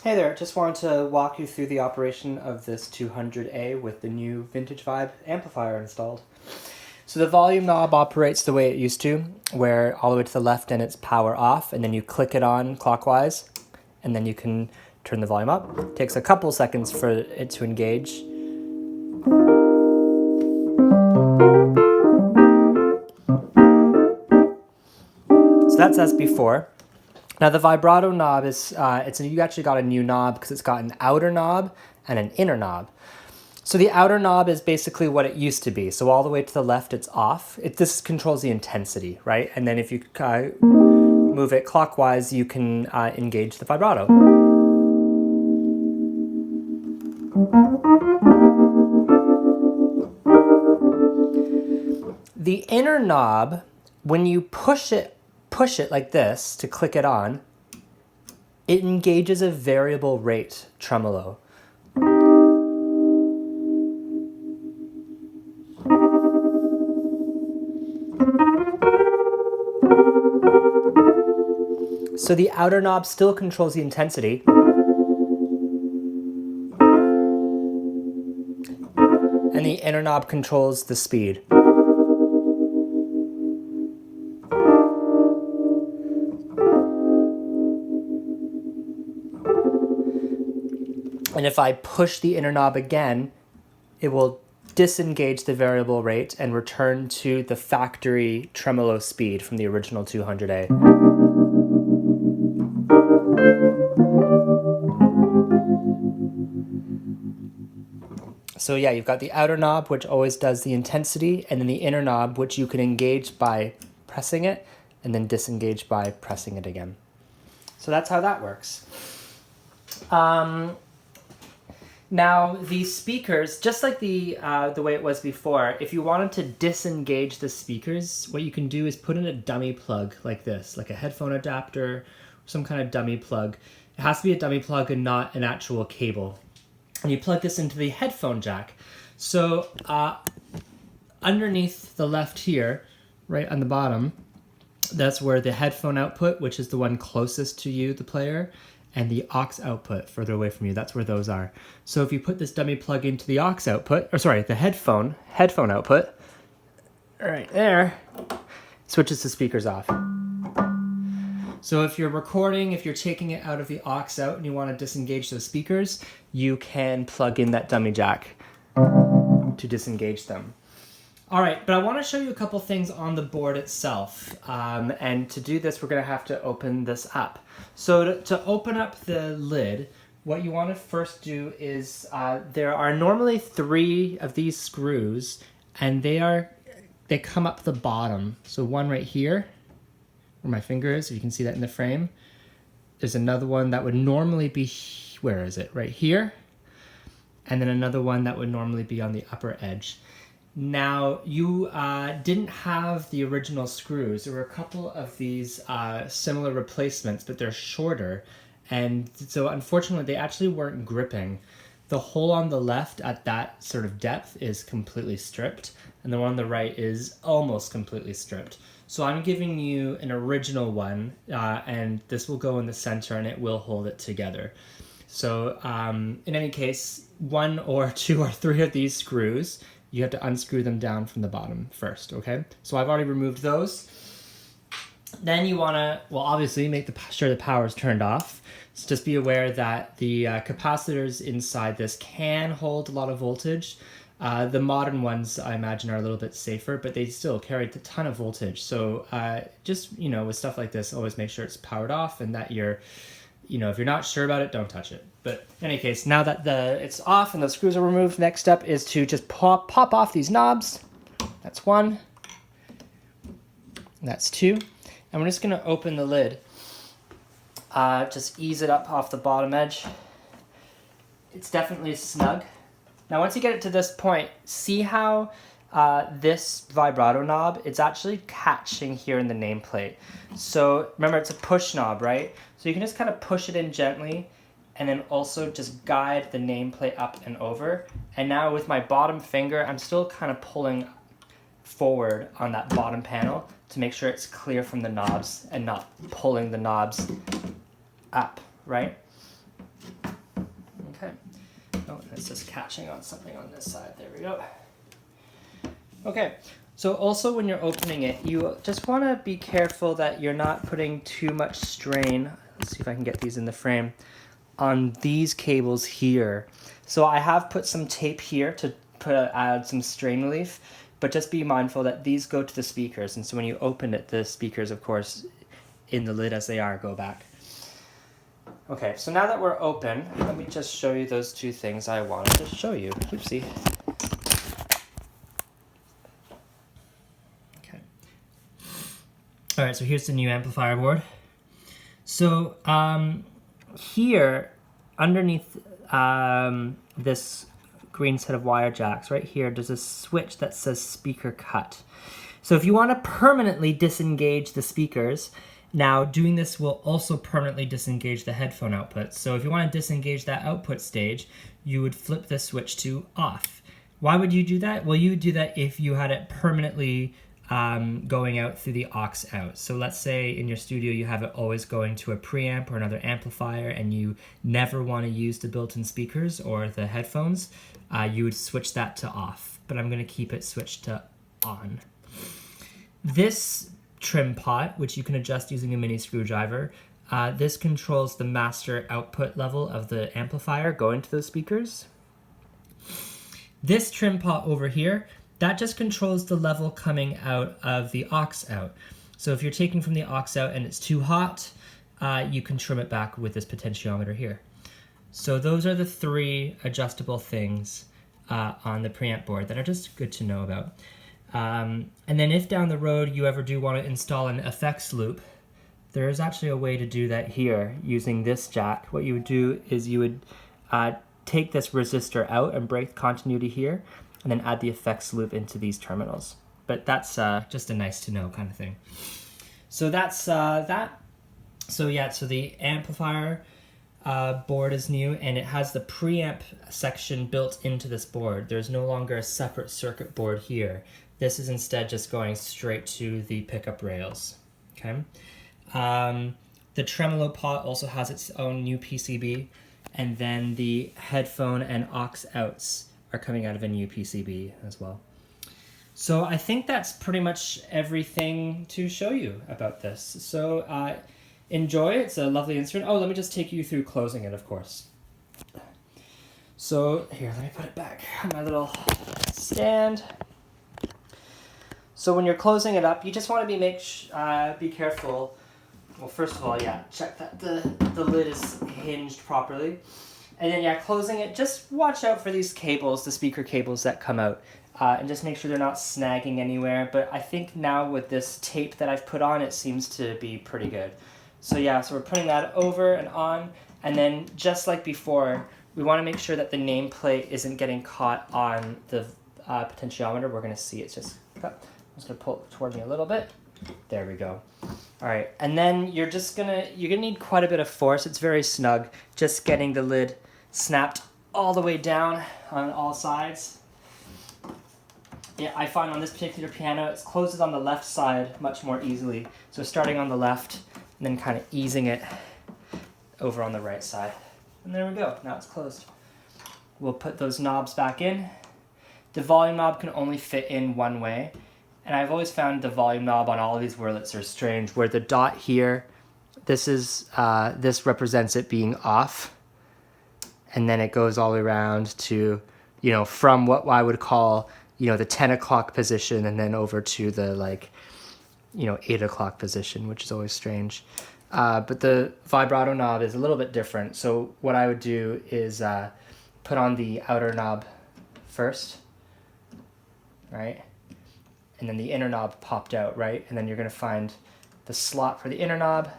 Hey there, just wanted to walk you through the operation of this 200A with the new Vintage Vibe amplifier installed. So the volume knob operates the way it used to, where all the way to the left and it's power off, and then you click it on clockwise, and then you can turn the volume up. It takes a couple seconds for it to engage. So that's as before. Now the vibrato knob is, you actually got a new knob because it's got an outer knob and an inner knob. So the outer knob is basically what it used to be. So all the way to the left, it's off. This controls the intensity, right? And then if you move it clockwise, you can engage the vibrato. The inner knob, when you push it like this to click it on, it engages a variable rate tremolo. So the outer knob still controls the intensity, and the inner knob controls the speed. And if I push the inner knob again, it will disengage the variable rate and return to the factory tremolo speed from the original 200A. So yeah, you've got the outer knob, which always does the intensity, and then the inner knob, which you can engage by pressing it, and then disengage by pressing it again. So that's how that works. Now, these speakers, just like the way it was before, if you wanted to disengage the speakers, what you can do is put in a dummy plug like this, like a headphone adapter, some kind of dummy plug. It has to be a dummy plug and not an actual cable. And you plug this into the headphone jack. So underneath the left here, right on the bottom, that's where the headphone output, which is the one closest to you, the player, and the aux output further away from you, that's where those are. So if you put this dummy plug into the aux output, or sorry, the headphone output, right there, switches the speakers off. So if you're recording, if you're taking it out of the aux out and you want to disengage the speakers, you can plug in that dummy jack to disengage them. All right, but I want to show you a couple things on the board itself. And to do this, we're going to have to open this up. So to open up the lid, what you want to first do is there are normally 3 of these screws, and they come up the bottom. So one right here, where my finger is, if you can see that in the frame. There's another one that would normally be, where is it? Right here. And then another one that would normally be on the upper edge. Now, you didn't have the original screws. There were a couple of these similar replacements, but they're shorter. And so unfortunately, they actually weren't gripping. The hole on the left at that sort of depth is completely stripped, and the one on the right is almost completely stripped. So I'm giving you an original one, and this will go in the center and it will hold it together. So in any case, 1 or 2 or 3 of these screws, you have to unscrew them down from the bottom first, okay? So I've already removed those. Then you wanna, well, obviously make sure the power is turned off. So just be aware that the capacitors inside this can hold a lot of voltage. The modern ones, I imagine, are a little bit safer, but they still carry a ton of voltage. So just, with stuff like this, always make sure it's powered off and that if you're not sure about it, don't touch it. But in any case, now that it's off and the screws are removed, next step is to just pop off these knobs. That's 1. That's 2. And we're just going to open the lid. Just ease it up off the bottom edge. It's definitely snug. Now, once you get it to this point, see how this vibrato knob, it's actually catching here in the nameplate. So remember, it's a push knob, right? So you can just kind of push it in gently and then also just guide the nameplate up and over. And now with my bottom finger, I'm still kind of pulling forward on that bottom panel to make sure it's clear from the knobs and not pulling the knobs up, right? Okay. Oh, and it's just catching on something on this side. There we go. Okay. So also when you're opening it, you just want to be careful that you're not putting too much strain. Let's see if I can get these in the frame on these cables here. So I have put some tape here to add some strain relief, but just be mindful that these go to the speakers. And so when you open it, the speakers, of course, in the lid as they are, go back. Okay, so now that we're open, let me just show you those two things I wanted to show you. Oopsie. Okay. All right, so here's the new amplifier board. So here, underneath this green set of wire jacks, right here, there's a switch that says speaker cut. So if you want to permanently disengage the speakers, now doing this will also permanently disengage the headphone output. So if you want to disengage that output stage, you would flip the switch to off. Why would you do that? Well, you would do that if you had it permanently going out through the aux out. So let's say in your studio you have it always going to a preamp or another amplifier and you never want to use the built-in speakers or the headphones, you would switch that to off. But I'm going to keep it switched to on. This trim pot, which you can adjust using a mini screwdriver, this controls the master output level of the amplifier going to those speakers. This trim pot over here, that just controls the level coming out of the aux out. So if you're taking from the aux out and it's too hot, you can trim it back with this potentiometer here. So those are the three adjustable things on the preamp board that are just good to know about. And then if down the road you ever do want to install an effects loop, there is actually a way to do that here using this jack. What you would do is you would take this resistor out and break continuity here, and then add the effects loop into these terminals. But that's just a nice to know kind of thing. So that's that. So yeah, so the amplifier board is new, and it has the preamp section built into this board. There's no longer a separate circuit board here. This is instead just going straight to the pickup rails. Okay. The tremolo pot also has its own new PCB, and then the headphone and aux outs are coming out of a new PCB as well. So I think that's pretty much everything to show you about this. So enjoy, it's a lovely instrument. Oh, let me just take you through closing it, of course. So here, let me put it back on my little stand. So when you're closing it up, you just want to be careful. Well, first of all, yeah, check that the lid is hinged properly. And then, yeah, closing it, just watch out for these cables, the speaker cables that come out, and just make sure they're not snagging anywhere. But I think now with this tape that I've put on, it seems to be pretty good. So yeah, so we're putting that over and on, and then just like before, we want to make sure that the nameplate isn't getting caught on the potentiometer. We're going to see it's just cut. I'm just going to pull it toward me a little bit. There we go. All right, and then you're gonna need quite a bit of force. It's very snug, just getting the lid snapped all the way down on all sides. Yeah, I find on this particular piano, it closes on the left side much more easily. So starting on the left, and then kind of easing it over on the right side. And there we go, now it's closed. We'll put those knobs back in. The volume knob can only fit in one way. And I've always found the volume knob on all of these Wurlitzers strange, where the dot here, this represents it being off. And then it goes all the way around to, from what I would call, the 10 o'clock position, and then over to the 8 o'clock position, which is always strange. But the vibrato knob is a little bit different. So what I would do is put on the outer knob first, right? And then the inner knob popped out, right? And then you're gonna find the slot for the inner knob,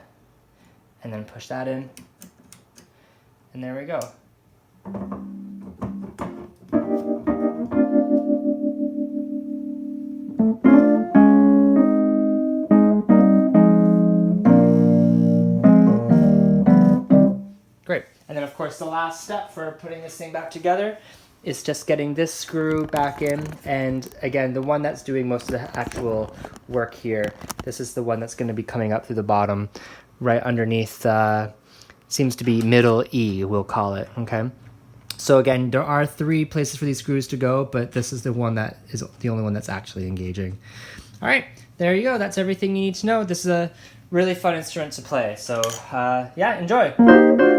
and then push that in. And there we go. Great. And then of course the last step for putting this thing back together is just getting this screw back in. And again, the one that's doing most of the actual work here, this is the one that's going to be coming up through the bottom right underneath, seems to be middle E, we'll call it, okay? So again, there are 3 places for these screws to go, but this is the one that is the only one that's actually engaging. All right, there you go. That's everything you need to know. This is a really fun instrument to play. So yeah, enjoy.